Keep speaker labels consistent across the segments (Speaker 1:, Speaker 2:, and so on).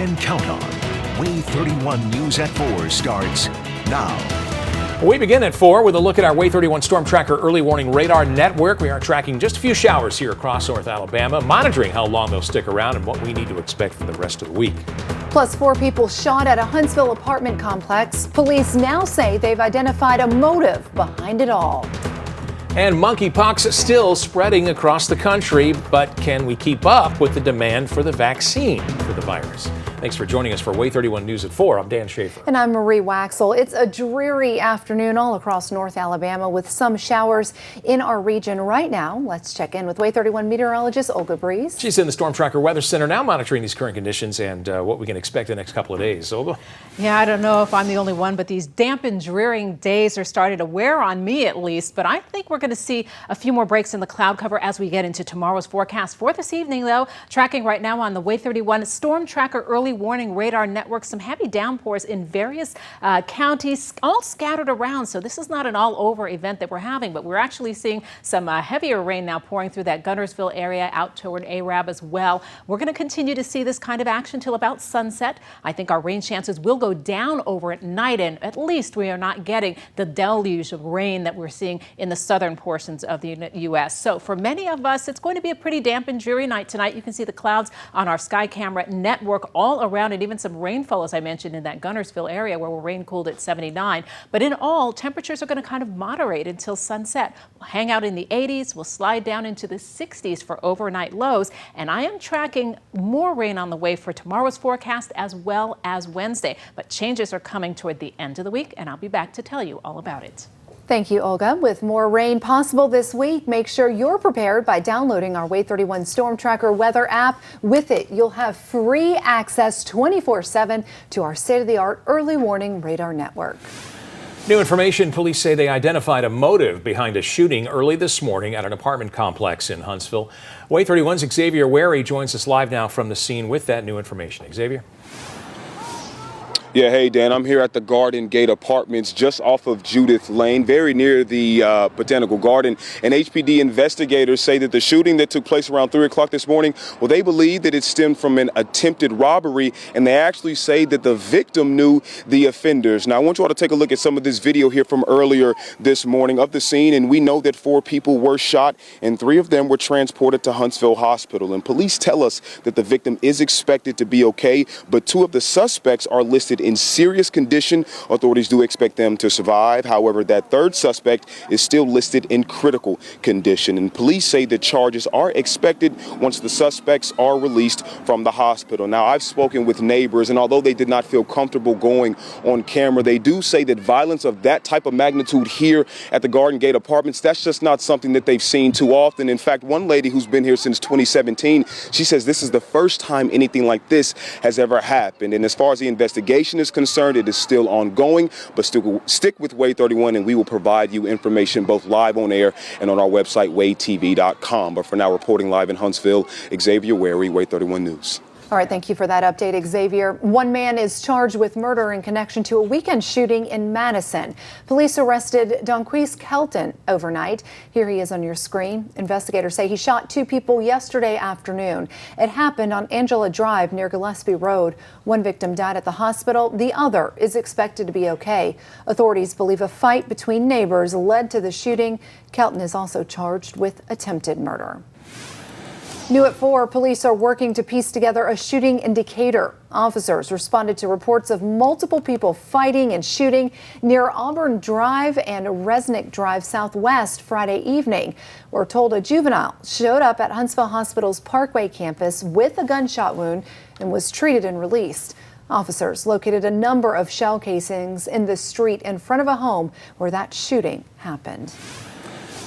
Speaker 1: can count on. Way 31 News at 4 starts now.
Speaker 2: We begin at 4 with a look at our Way 31 Storm Tracker early warning radar network. We are tracking just a few showers here across North Alabama, monitoring how long they'll stick around and what we need to expect for the rest of the week.
Speaker 3: Plus, 4 people shot at a Huntsville apartment complex. Police now say they've identified a motive behind it all.
Speaker 2: And monkeypox still spreading across the country, but can we keep up with the demand for the vaccine for the virus? Thanks for joining us for Way 31 News at 4. I'm Dan Schaefer.
Speaker 3: And I'm Marie Waxel. It's a dreary afternoon all across North Alabama with some showers in our region right now. Let's check in with Way 31 meteorologist Olga Breeze.
Speaker 2: She's in the Storm Tracker Weather Center now monitoring these current conditions and what we can expect the next couple of days. Olga?
Speaker 4: Yeah, I don't know if I'm the only one, but these damp and dreary days are starting to wear on me at least. But I think we're going to see a few more breaks in the cloud cover as we get into tomorrow's forecast. For this evening, though, tracking right now on the Way 31 Storm Tracker early warning radar network, some heavy downpours in various counties, all scattered around. So this is not an all over event that we're having, but we're actually seeing some heavier rain now pouring through that Guntersville area out toward Arab as well. We're going to continue to see this kind of action till about sunset. I think our rain chances will go down over at night, and at least we are not getting the deluge of rain that we're seeing in the southern portions of the U.S. So for many of us, it's going to be a pretty damp and dreary night tonight. You can see the clouds on our sky camera network all around, and even some rainfall, as I mentioned, in that Guntersville area where we're rain cooled at 79. But in all, temperatures are going to kind of moderate until sunset. We'll hang out in the 80s. We'll slide down into the 60s for overnight lows. And I am tracking more rain on the way for tomorrow's forecast as well as Wednesday. But changes are coming toward the end of the week, and I'll be back to tell you all about it.
Speaker 3: Thank you, Olga. With more rain possible this week, make sure you're prepared by downloading our Way 31 Storm Tracker weather app. With it, you'll have free access 24/7 to our state-of-the-art early warning radar network.
Speaker 2: New information, police say they identified a motive behind a shooting early this morning at an apartment complex in Huntsville. Way 31's Xavier Wary joins us live now from the scene with that new information. Xavier?
Speaker 5: Yeah, hey, Dan, I'm here at the Garden Gate Apartments just off of Judith Lane, very near the Botanical Garden. And HPD investigators say that the shooting that took place around 3 o'clock this morning, well, they believe that it stemmed from an attempted robbery, and they actually say that the victim knew the offenders. Now, I want you all to take a look at some of this video here from earlier this morning of the scene, and we know that 4 people were shot, and 3 of them were transported to Huntsville Hospital. And police tell us that the victim is expected to be okay, but 2 of the suspects are listed in serious condition. Authorities do expect them to survive. However, that 3rd suspect is still listed in critical condition. And police say that charges are expected once the suspects are released from the hospital. Now, I've spoken with neighbors, and although they did not feel comfortable going on camera, they do say that violence of that type of magnitude here at the Garden Gate Apartments, that's just not something that they've seen too often. In fact, one lady who's been here since 2017, she says this is the first time anything like this has ever happened. And as far as the investigation is concerned, it is still ongoing, but still stick with Way 31 and we will provide you information both live on air and on our website, waytv.com. But for now, reporting live in Huntsville, Xavier Wary, Way 31 News.
Speaker 3: All right, thank you for that update, Xavier. One man is charged with murder in connection to a weekend shooting in Madison. Police arrested Donquise Kelton overnight. Here he is on your screen. Investigators say he shot 2 people yesterday afternoon. It happened on Angela Drive near Gillespie Road. One victim died at the hospital. The other is expected to be okay. Authorities believe a fight between neighbors led to the shooting. Kelton is also charged with attempted murder. New at 4, police are working to piece together a shooting indicator. Officers responded to reports of multiple people fighting and shooting near Auburn Drive and Resnick Drive Southwest Friday evening. We're told a juvenile showed up at Huntsville Hospital's Parkway campus with a gunshot wound and was treated and released. Officers located a number of shell casings in the street in front of a home where that shooting happened.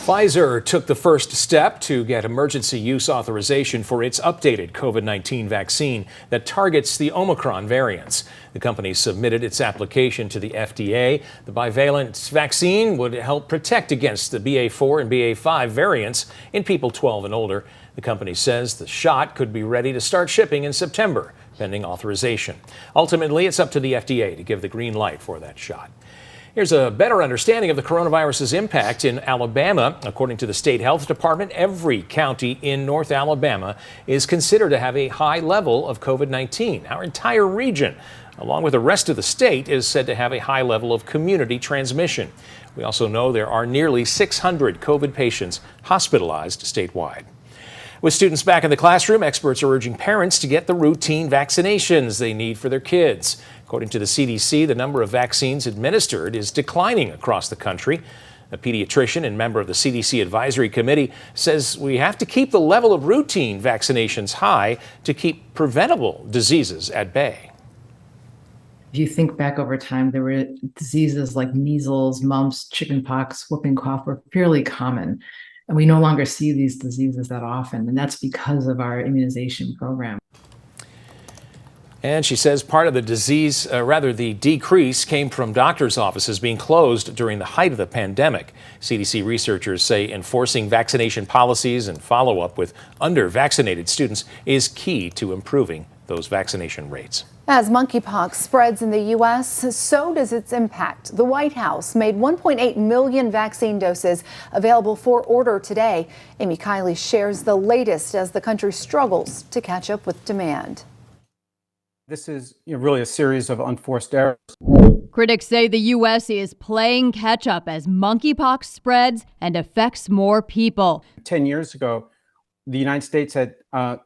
Speaker 2: Pfizer took the first step to get emergency use authorization for its updated COVID-19 vaccine that targets the Omicron variants. The company submitted its application to the FDA. The bivalent vaccine would help protect against the BA4 and BA5 variants in people 12 and older. The company says the shot could be ready to start shipping in September, pending authorization. Ultimately, it's up to the FDA to give the green light for that shot. Here's a better understanding of the coronavirus's impact in Alabama. According to the state health department, every county in North Alabama is considered to have a high level of COVID-19. Our entire region, along with the rest of the state, is said to have a high level of community transmission. We also know there are nearly 600 COVID patients hospitalized statewide. With students back in the classroom, experts are urging parents to get the routine vaccinations they need for their kids. According to the CDC, the number of vaccines administered is declining across the country. A pediatrician and member of the CDC Advisory Committee says we have to keep the level of routine vaccinations high to keep preventable diseases at bay.
Speaker 6: If you think back over time, there were diseases like measles, mumps, chickenpox, whooping cough were fairly common. And we no longer see these diseases that often, and that's because of our immunization program.
Speaker 2: And she says part of the the decrease came from doctors' offices being closed during the height of the pandemic. CDC researchers say enforcing vaccination policies and follow-up with under-vaccinated students is key to improving those vaccination rates.
Speaker 3: As monkeypox spreads in the U.S., so does its impact. The White House made 1.8 million vaccine doses available for order today. Amy Kiley shares the latest as the country struggles to catch up with demand.
Speaker 7: This is really a series of unforced errors.
Speaker 8: Critics say the U.S. is playing catch up as monkeypox spreads and affects more people.
Speaker 7: 10 years ago, the United States had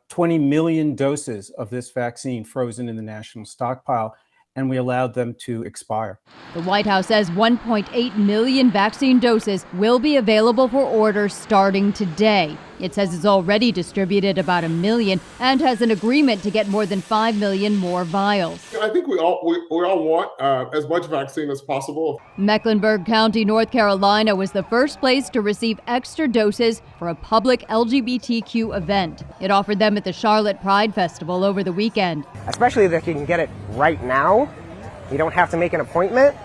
Speaker 7: 20 million doses of this vaccine frozen in the national stockpile, and we allowed them to expire.
Speaker 8: The White House says 1.8 million vaccine doses will be available for order starting today. It says it's already distributed about 1 million and has an agreement to get more than 5 million more vials.
Speaker 9: I think we all want as much vaccine as possible.
Speaker 8: Mecklenburg County, North Carolina was the first place to receive extra doses for a public LGBTQ event. It offered them at the Charlotte Pride Festival over the weekend.
Speaker 10: Especially that you can get it right now. You don't have to make an appointment.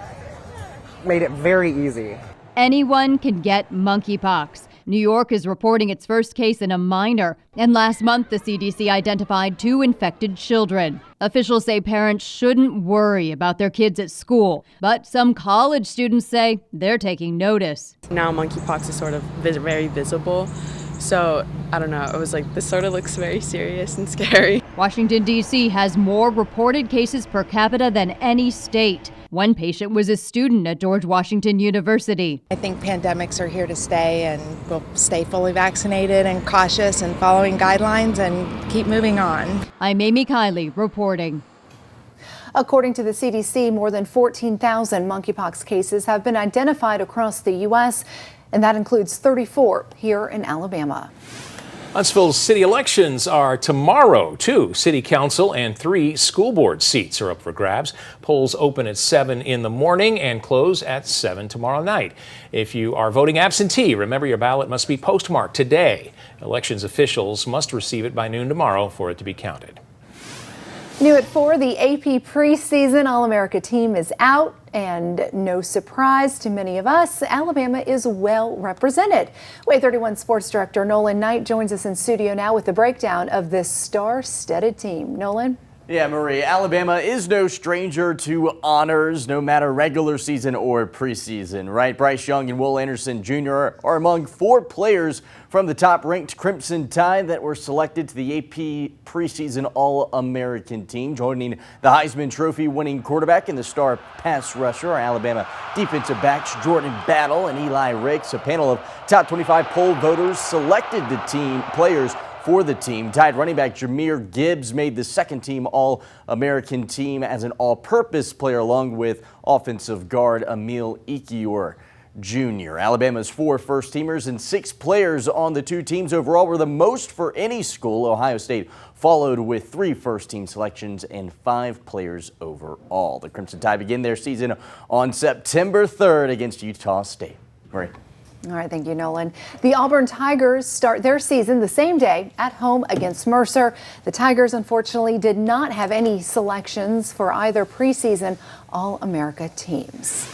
Speaker 10: Made it very easy.
Speaker 8: Anyone can get monkeypox. New York is reporting its first case in a minor, and last month the CDC identified 2 infected children. Officials say parents shouldn't worry about their kids at school, but some college students say they're taking notice.
Speaker 11: Now monkeypox is sort of very visible, so I don't know, it was like this sort of looks very serious and scary.
Speaker 8: Washington, D.C. has more reported cases per capita than any state. One patient was a student at George Washington University.
Speaker 12: I think pandemics are here to stay, and we'll stay fully vaccinated and cautious and following guidelines and keep moving on.
Speaker 8: I'm Amy Kiley reporting.
Speaker 3: According to the CDC, more than 14,000 monkeypox cases have been identified across the U.S., and that includes 34 here in Alabama.
Speaker 2: Huntsville's city elections are tomorrow. 2 city council and 3 school board seats are up for grabs. Polls open at 7 in the morning and close at 7 tomorrow night. If you are voting absentee, remember your ballot must be postmarked today. Elections officials must receive it by noon tomorrow for it to be counted.
Speaker 3: New at 4, the AP preseason All-America team is out, and no surprise to many of us, Alabama is well represented. WAY 31 Sports Director Nolan Knight joins us in studio now with the breakdown of this star-studded team. Nolan?
Speaker 13: Yeah, Marie, Alabama is no stranger to honors, no matter regular season or preseason, right? Bryce Young and Will Anderson Jr. are among 4 players from the top-ranked Crimson Tide that were selected to the AP preseason All-American team. Joining the Heisman Trophy-winning quarterback and the star pass rusher are Alabama defensive backs Jordan Battle and Eli Ricks. A panel of top 25 poll voters selected the team players for the team. Tide running back Jahmyr Gibbs made the second-team All-American team as an all-purpose player, along with offensive guard Emil Ekiyor Jr. Alabama's 4 first-teamers and 6 players on the 2 teams overall were the most for any school. Ohio State followed with 3 first-team selections and 5 players overall. The Crimson Tide begin their season on September 3rd against Utah State. Marie.
Speaker 3: All right, thank you, Nolan. The Auburn Tigers start their season the same day at home against Mercer. The Tigers, unfortunately, did not have any selections for either preseason All-America teams.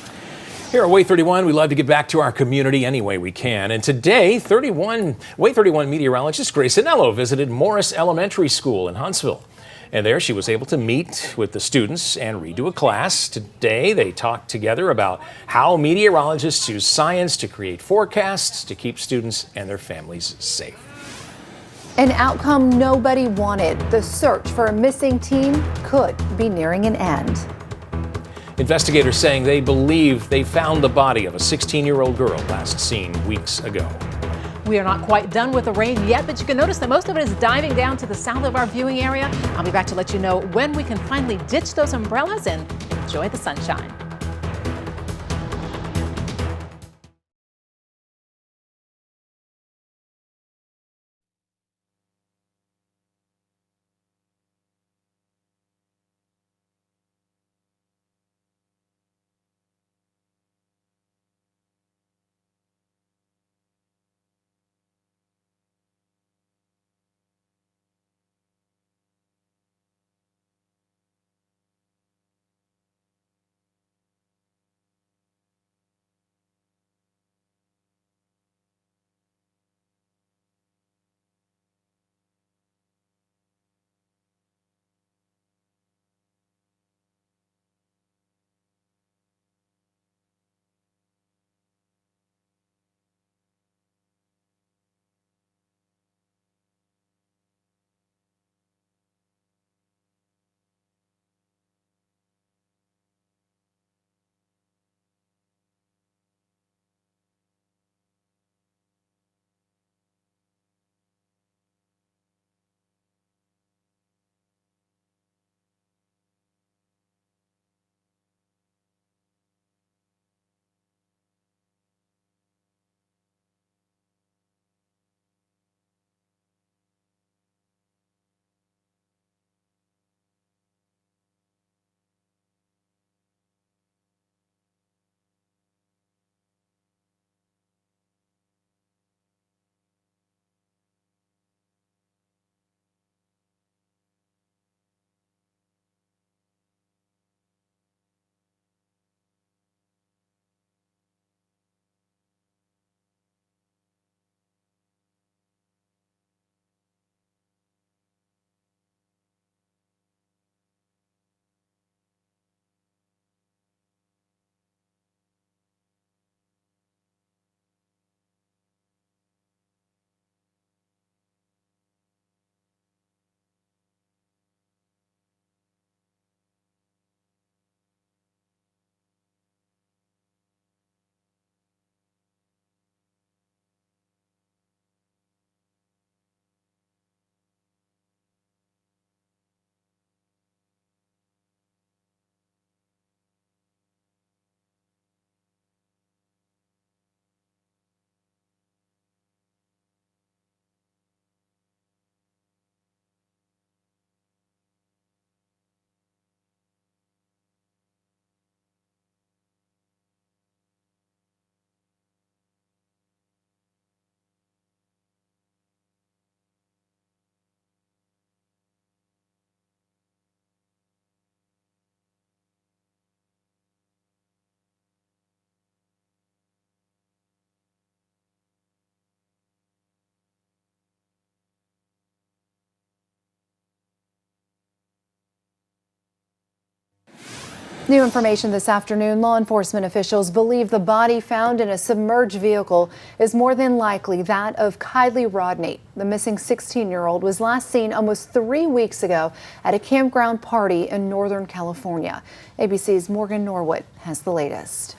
Speaker 2: Here at WAY 31, we love to give back to our community any way we can. And today, WAY 31 meteorologist Grace Anello visited Morris Elementary School in Huntsville. And there she was able to meet with the students and redo a class. Today they talked together about how meteorologists use science to create forecasts to keep students and their families safe.
Speaker 3: An outcome nobody wanted. The search for a missing teen could be nearing an end.
Speaker 2: Investigators saying they believe they found the body of a 16-year-old girl last seen weeks ago.
Speaker 4: We are not quite done with the rain yet, but you can notice that most of it is diving down to the south of our viewing area. I'll be back to let you know when we can finally ditch those umbrellas and enjoy the sunshine.
Speaker 3: New information this afternoon. Law enforcement officials believe the body found in a submerged vehicle is more than likely that of Kylie Rodney. The missing 16-year-old was last seen almost 3 weeks ago at a campground party in Northern California. ABC's Morgan Norwood has the latest.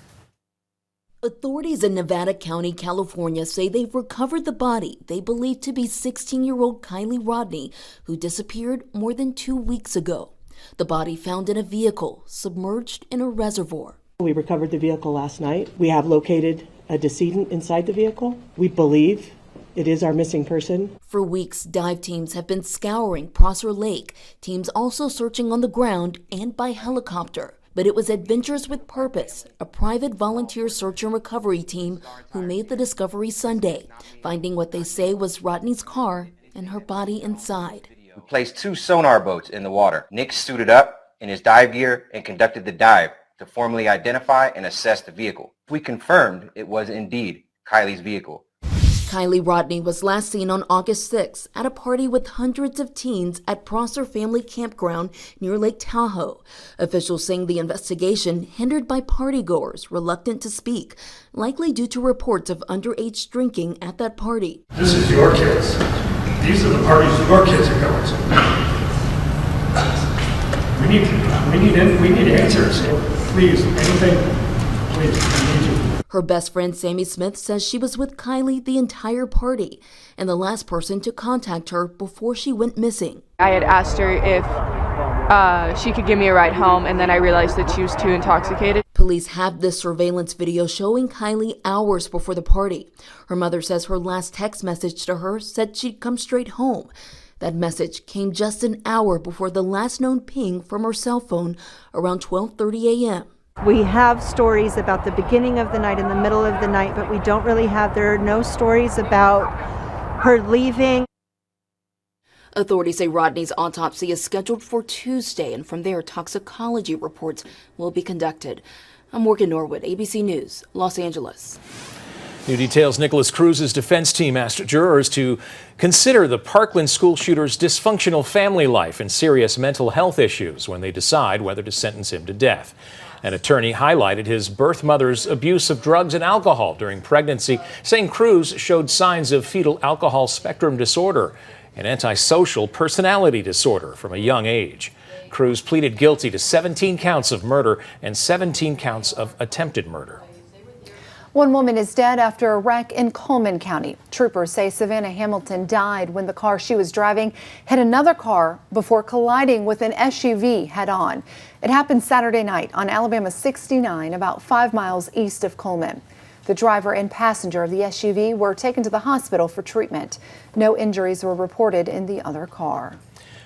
Speaker 14: Authorities in Nevada County, California say they've recovered the body they believe to be 16-year-old Kylie Rodney, who disappeared more than 2 weeks ago. The body found in a vehicle submerged in a reservoir.
Speaker 15: We recovered the vehicle last night. We have located a decedent inside the vehicle. We believe it is our missing person.
Speaker 14: For weeks, dive teams have been scouring Prosser Lake, teams also searching on the ground and by helicopter. But it was Adventures with Purpose, a private volunteer search and recovery team, who made the discovery Sunday, finding what they say was Rodney's car and her body inside.
Speaker 16: We placed 2 sonar boats in the water. Nick suited up in his dive gear and conducted the dive to formally identify and assess the vehicle. We confirmed it was indeed Kylie's vehicle.
Speaker 14: Kylie Rodney was last seen on August 6th at a party with hundreds of teens at Prosser Family Campground near Lake Tahoe. Officials saying the investigation hindered by partygoers reluctant to speak, likely due to reports of underage drinking at that party.
Speaker 17: This is your kids. These are the parties your kids are going to. We need answers. Please, anything, please, I need you.
Speaker 14: Her best friend Sammy Smith says she was with Kylie the entire party and the last person to contact her before she went missing.
Speaker 11: I had asked her if she could give me a ride home, and then I realized that she was too intoxicated.
Speaker 14: Police have this surveillance video showing Kylie hours before the party. Her mother says her last text message to her said she'd come straight home. That message came just an hour before the last known ping from her cell phone around 12:30 a.m.
Speaker 18: We have stories about the beginning of the night and the middle of the night, but we don't really have, there are no stories about her leaving.
Speaker 14: Authorities say Rodney's autopsy is scheduled for Tuesday, and from there, toxicology reports will be conducted. I'm Morgan Norwood, ABC News, Los Angeles.
Speaker 2: New details. Nicholas Cruz's defense team asked jurors to consider the Parkland school shooter's dysfunctional family life and serious mental health issues when they decide whether to sentence him to death. An attorney highlighted his birth mother's abuse of drugs and alcohol during pregnancy, saying Cruz showed signs of fetal alcohol spectrum disorder and antisocial personality disorder from a young age. Cruz pleaded guilty to 17 counts of murder and 17 counts of attempted murder.
Speaker 3: One woman is dead after a wreck in Coleman County. Troopers say Savannah Hamilton died when the car she was driving hit another car before colliding with an SUV head-on. It happened Saturday night on Alabama 69, about 5 miles east of Coleman. The driver and passenger of the SUV were taken to the hospital for treatment. No injuries were reported in the other car.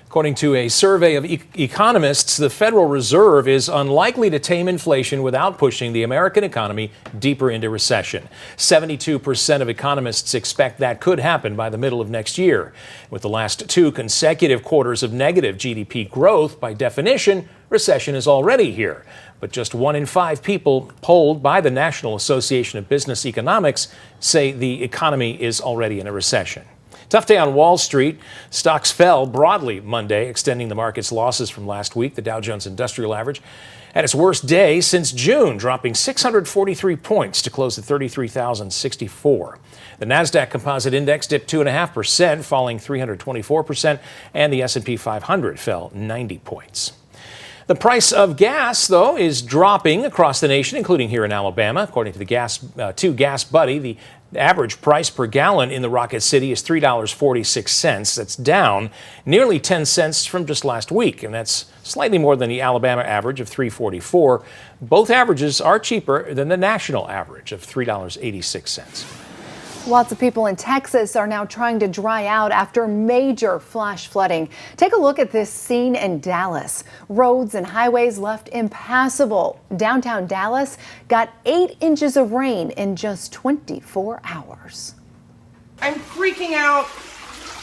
Speaker 2: According to a survey of economists, the Federal Reserve is unlikely to tame inflation without pushing the American economy deeper into recession. 72% of economists expect that could happen by the middle of next year. With the last 2 consecutive quarters of negative GDP growth, by definition, recession is already here. But just 1 in 5 people polled by the National Association of Business Economics say the economy is already in a recession. Tough day on Wall Street. Stocks fell broadly Monday, extending the market's losses from last week. The Dow Jones Industrial Average had its worst day since June, dropping 643 points to close at 33,064. The Nasdaq Composite Index dipped 2.5%, falling 324%, and the S&P 500 fell 90 points. The price of gas, though, is dropping across the nation, including here in Alabama. According to the Gas Buddy, the average price per gallon in the Rocket City is $3.46. That's down nearly 10 cents from just last week, and that's slightly more than the Alabama average of $3.44. Both averages are cheaper than the national average of $3.86.
Speaker 3: Lots of people in Texas are now trying to dry out after major flash flooding. Take a look at this scene in Dallas. Roads and highways left impassable. Downtown Dallas got 8 inches of rain in just 24 hours.
Speaker 19: I'm freaking out.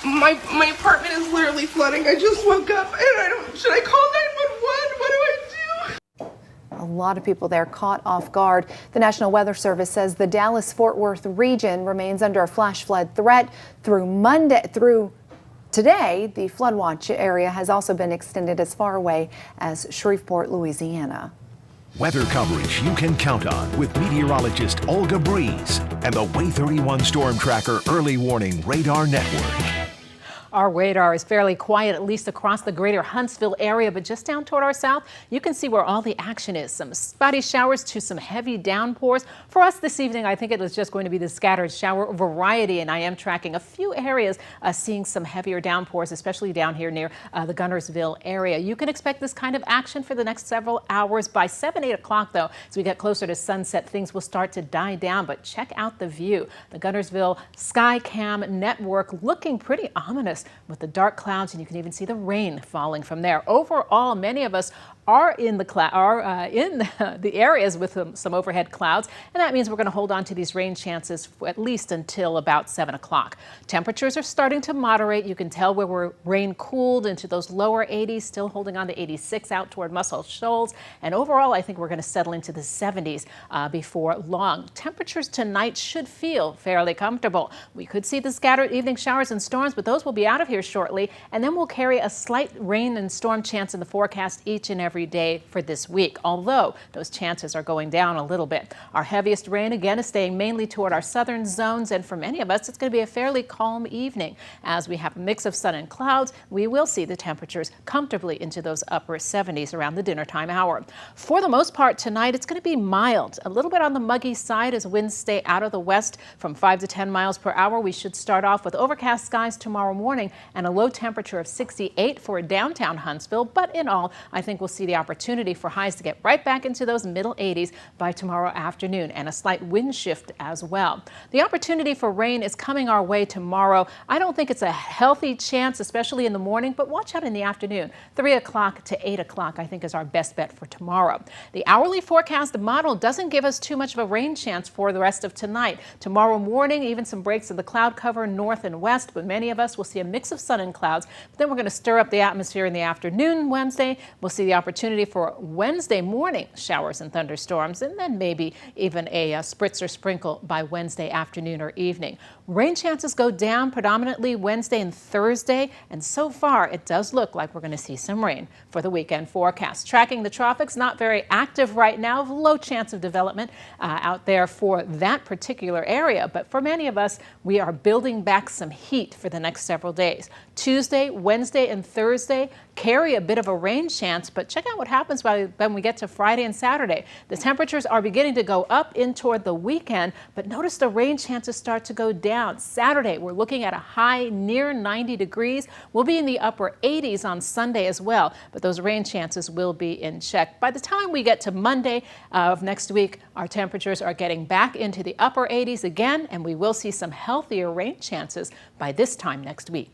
Speaker 19: My apartment is literally flooding. I just woke up and should I call 911? What do I do?
Speaker 3: A lot of people there caught off guard. The National Weather Service says the Dallas-Fort Worth region remains under a flash flood threat through today. The flood watch area has also been extended as far away as Shreveport, Louisiana.
Speaker 1: Weather coverage you can count on with meteorologist Olga Breeze and the Way 31 Storm Tracker Early Warning Radar Network.
Speaker 4: Our radar is fairly quiet, at least across the greater Huntsville area, but just down toward our south, you can see where all the action is. Some spotty showers to some heavy downpours. For us this evening, I think it was just going to be the scattered shower variety, and I am tracking a few areas seeing some heavier downpours, especially down here near the Guntersville area. You can expect this kind of action for the next several hours. By 7, 8 o'clock, though, as we get closer to sunset, things will start to die down, but check out the view. The Guntersville Skycam network looking pretty ominous with the dark clouds, and you can even see the rain falling from there. Overall, many of us are in the areas with some overhead clouds, and that means we're going to hold on to these rain chances for at least until about 7 o'clock. Temperatures are starting to moderate. You can tell where we're rain cooled into those lower 80s, still holding on to 86 out toward Muscle Shoals. And overall, I think we're going to settle into the 70s before long. Temperatures tonight should feel fairly comfortable. We could see the scattered evening showers and storms, but those will be out of here shortly. And then we'll carry a slight rain and storm chance in the forecast each and every day for this week, although those chances are going down a little bit. Our heaviest rain again is staying mainly toward our southern zones, and for many of us it's going to be a fairly calm evening. As we have a mix of sun and clouds, we will see the temperatures comfortably into those upper 70s around the dinner time hour. For the most part tonight, it's going to be mild, a little bit on the muggy side as winds stay out of the west from 5 to 10 miles per hour. We should start off with overcast skies tomorrow morning and a low temperature of 68 for downtown Huntsville, but in all, I think we'll see the opportunity for highs to get right back into those middle 80s by tomorrow afternoon, and a slight wind shift as well. The opportunity for rain is coming our way tomorrow. I don't think it's a healthy chance, especially in the morning, but watch out in the afternoon. 3 o'clock to 8 o'clock, I think, is our best bet for tomorrow. The hourly forecast model doesn't give us too much of a rain chance for the rest of tonight. Tomorrow morning, even some breaks in the cloud cover north and west, but many of us will see a mix of sun and clouds. But then we're going to stir up the atmosphere in the afternoon Wednesday. We'll see the opportunity for Wednesday morning showers and thunderstorms, and then maybe even a spritz or sprinkle by Wednesday afternoon or evening. Rain chances go down predominantly Wednesday and Thursday, and so far it does look like we're going to see some rain for the weekend forecast. Tracking the tropics, not very active right now, low chance of development out there for that particular area, but for many of us, we are building back some heat for the next several days. Tuesday, Wednesday, and Thursday carry a bit of a rain chance, but check out what happens when we get to Friday and Saturday. The temperatures are beginning to go up in toward the weekend, but notice the rain chances start to go down. Saturday, we're looking at a high near 90 degrees. We'll be in the upper 80s on Sunday as well, but those rain chances will be in check. By the time we get to Monday of next week, our temperatures are getting back into the upper 80s again, and we will see some healthier rain chances by this time next week.